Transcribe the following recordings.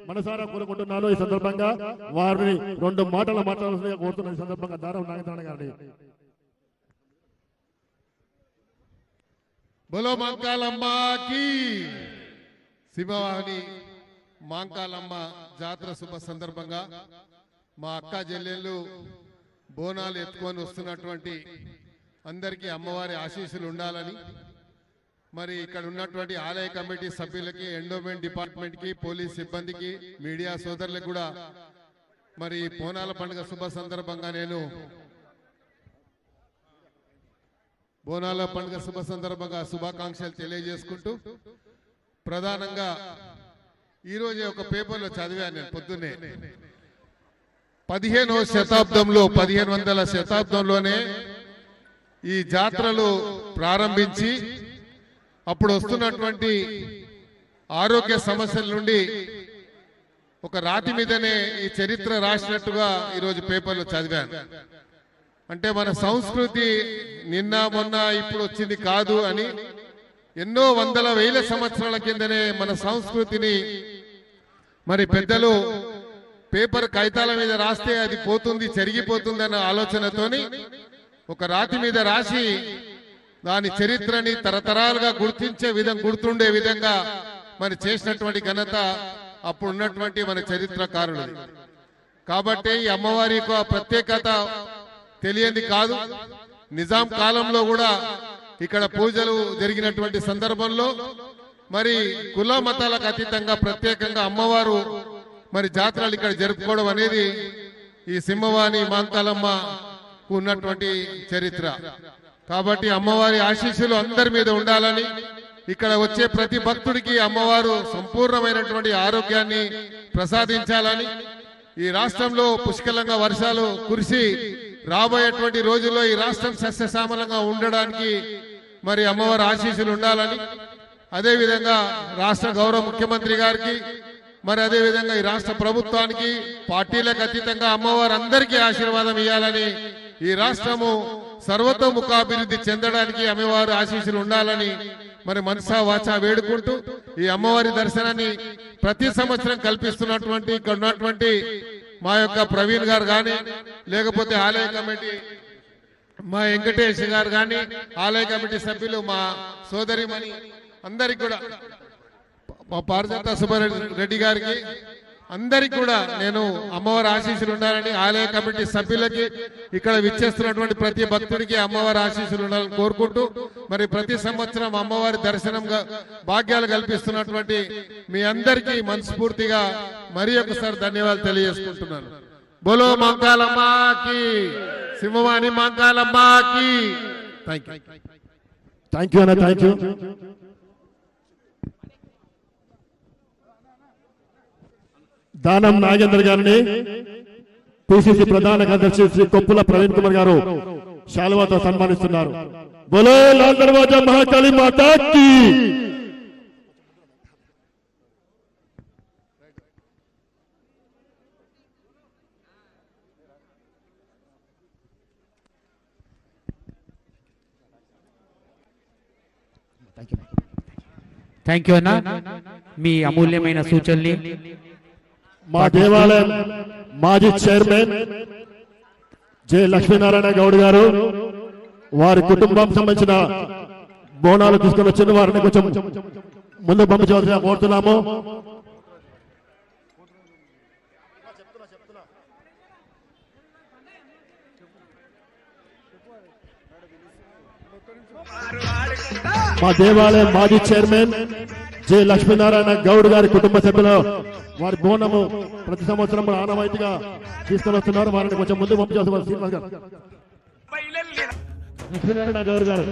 మనసారా కోరుకుంటున్నాను. ఈ సందర్భంగా వారిని 2 మాటలు మాట్లాడాల్సిందిగా కోరుతున్నాను. ఈ సందర్భంగా దారం నాగేంద్రన్న గారిని. బోలో మాంకాలమ్మ की సింహవాహిని మాంకాలమ్మ జాతర శుభ సందర్భంగా మా అక్క చెల్లెళ్ళు బోనాలు ఎత్తుకొని వస్తున్నటువంటి అందరికీ అమ్మవారి ఆశీస్సులు ఉండాలని, మరి ఇక్కడ ఉన్నటువంటి ఆలయ కమిటీ సభ్యులకి, ఎండోమెంట్ డిపార్ట్మెంట్కి, పోలీస్ సిబ్బందికి, మీడియా సోదరులకు కూడా మరి బోనాల పండుగ శుభ సందర్భంగా నేను బోనాల పండుగ శుభ సందర్భంగా శుభాకాంక్షలు తెలియజేసుకుంటూ, ప్రధానంగా ఈరోజు ఒక పేపర్లో చదివాను నేను పొద్దున్నే. 15వ శతాబ్దంలో 1500 శతాబ్దంలోనే ఈ జాతరలు ప్రారంభించి అప్పుడు వస్తున్నటువంటి ఆరోగ్య సమస్యల నుండి ఒక రాతి మీదనే ఈ చరిత్ర రాసినట్టుగా ఈరోజు పేపర్లో చదివాను. అంటే మన సంస్కృతి నిన్న మొన్న ఇప్పుడు వచ్చింది కాదు అని, ఎన్నో వందల వేల సంవత్సరాల కిందనే మన సంస్కృతిని మరి పెద్దలు పేపర్ కాగితాల మీద రాస్తే అది పోతుంది, చెరిగిపోతుంది అన్న ఆలోచనతోని ఒక రాతి మీద రాసి దాని చరిత్రని తరతరాలుగా గుర్తుండే విధంగా మరి చేసినటువంటి ఘనత అప్పుడు ఉన్నటువంటి మన చరిత్రకారులు. కాబట్టి ఈ అమ్మవారి యొక్క ప్రత్యేకత తెలియంది కాదు. నిజాం కాలంలో కూడా ఇక్కడ పూజలు జరిగినటువంటి సందర్భంలో మరి కుల మతాలకు అతీతంగా ప్రత్యేకంగా అమ్మవారు మరి జాతరలు ఇక్కడ జరుపుకోవడం అనేది ఈ సింహవాణి మాంకాలమ్మకు ఉన్నటువంటి చరిత్ర. కాబట్టి అమ్మవారి ఆశీస్సులు అందరి మీద ఉండాలని, ఇక్కడ వచ్చే ప్రతి భక్తుడికి అమ్మవారు సంపూర్ణమైనటువంటి ఆరోగ్యాన్ని ప్రసాదించాలని, ఈ రాష్ట్రంలో పుష్కలంగా వర్షాలు కురిసి రాబోయేటువంటి రోజుల్లో ఈ రాష్ట్రం సస్యశ్యామలంగా ఉండడానికి మరి అమ్మవారి ఆశీస్సులు ఉండాలని, అదేవిధంగా రాష్ట్ర గౌరవ ముఖ్యమంత్రి గారికి, మరి అదేవిధంగా ఈ రాష్ట్ర ప్రభుత్వానికి, పార్టీలకు అతీతంగా అమ్మవారు అందరికీ ఆశీర్వాదం ఇవ్వాలని, ఈ రాష్ట్రము సర్వతోముఖాభివృద్ధి చెందడానికి అమ్మవారి ఆశీస్సులు ఉండాలని మరి మనసా వాచా వేడుకుంటూ, ఈ అమ్మవారి దర్శనాన్ని ప్రతి సంవత్సరం కల్పిస్తున్నటువంటి ఇక్కడ ఉన్నటువంటి మా యొక్క ప్రవీణ్ గారు కానీ, లేకపోతే ఆలయ కమిటీ మా వెంకటేష్ గారు కానీ, ఆలయ కమిటీ సభ్యులు మా సోదరిమణి అందరికి కూడా, మా పారిజాత సుబ్బారెడ్డి గారికి అందరికి కూడా నేను అమ్మవారి ఆశీస్సులు ఉండాలని, ఆలయ కమిటీ సభ్యులకి, ఇక్కడ విచ్చేస్తున్నటువంటి ప్రతి భక్తుడికి అమ్మవారి ఆశీస్సులు ఉండాలని కోరుకుంటూ, మరి ప్రతి సంవత్సరం అమ్మవారి దర్శనంగా భాగ్యాలు కల్పిస్తున్నటువంటి మీ అందరికీ మనస్ఫూర్తిగా మరి ఒకసారి ధన్యవాదాలు తెలియజేసుకుంటున్నాను. బోలో మాంకాలమ్మకి, సింహవాణి మాంకాలమ్మకి. థ్యాంక్ యూ అన్న, థ్యాంక్ యూ. దానం నాగేంద్ర గారిని పిసిసి ప్రధాన కార్యదర్శి శ్రీ కొప్పుల ప్రవీణ్ కుమార్ గారు శాలువాతో సన్మానిస్తున్నారు. బోలో లాల్ దర్వాజా మహాకాళి మాతాకి. థ్యాంక్ యూ అన్న, మీ అమూల్యమైన సూచనల్ని మా దేవాలయం మాజీ చైర్మన్ జె లక్ష్మీనారాయణ గౌడ్ గారు, వారి కుటుంబం సంబంధించిన బోనాలు తీసుకొని వచ్చిన వారిని కొంచెం ముందు పంపించవలసిన కోరుతున్నాము. మా దేవాలయం మాజీ చైర్మన్ జె లక్ష్మీనారాయణ గౌడ్ గారి కుటుంబ సభ్యులు వారి బోనము ప్రతి సంవత్సరం ఆనవాయితీగా తీసుకొని వస్తున్నారు. వారిని కొంచెం ముందు పంపించాల్సి శ్రీనివాస్ గారు, లక్ష్మీనారాయణ గౌడ్ గారు.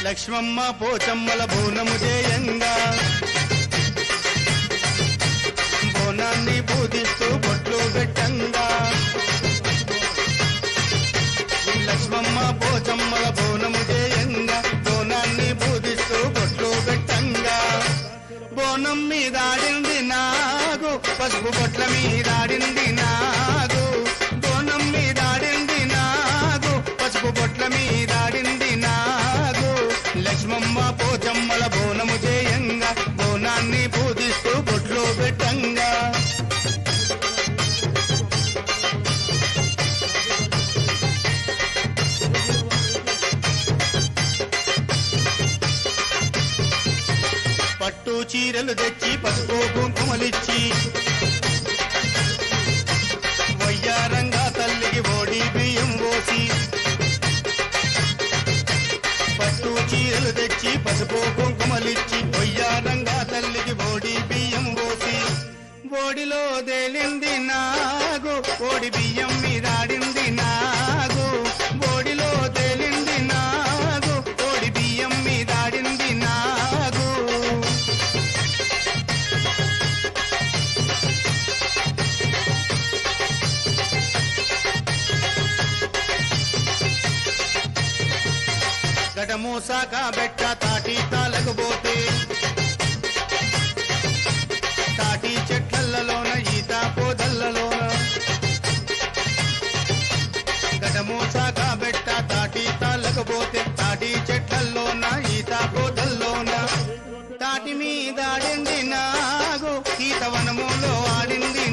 లక్ష్మమ్మ పోచమ్మల బోనము చేయంగా బోనాన్ని పూజిస్తూ బొట్లు పెట్టంగా లక్ష్మమ్మ పోచమ్మల బోనము చేయంగా బోనాన్ని పూజిస్తూ బొట్లు పెట్టంగా బోనం మీదాడింది నాగు పసుపు బొట్ల మీదాడింది నాగు బోనం మీదాడింది నాగు పసుపు బొట్ల మీదాడింది నాగు లక్ష్మమ్మ పోచమ్మల బోనము చేయంగా బోనాన్ని పూజిస్తూ బొట్లు పెట్టంగా పట్టు చీరలు తెచ్చి పసుపు కుంకుమలిచ్చి వయ్యారంగా తల్లికి ఓడి బియ్యం పోసి పట్టు చీరలు తెచ్చి పసుపు కుంకుమలిచ్చి వయ్యారంగా తల్లికి ఓడి బియ్యం పోసి ఓడిలో తేలింది నాగు ఓడి బియ్యం మీదాడింది నాగు ఓడిలో తేలింది నాగు ఓడి బియ్యం మీదాడింది నాగు గడమూసాక బెట్ట తాటి తాలకపోతే తాటి చెట్లలోన ఈత పోదల్లలోన గడమూసాక బెట్ట తాటి తాలకపోతే తాటి చెట్లలోన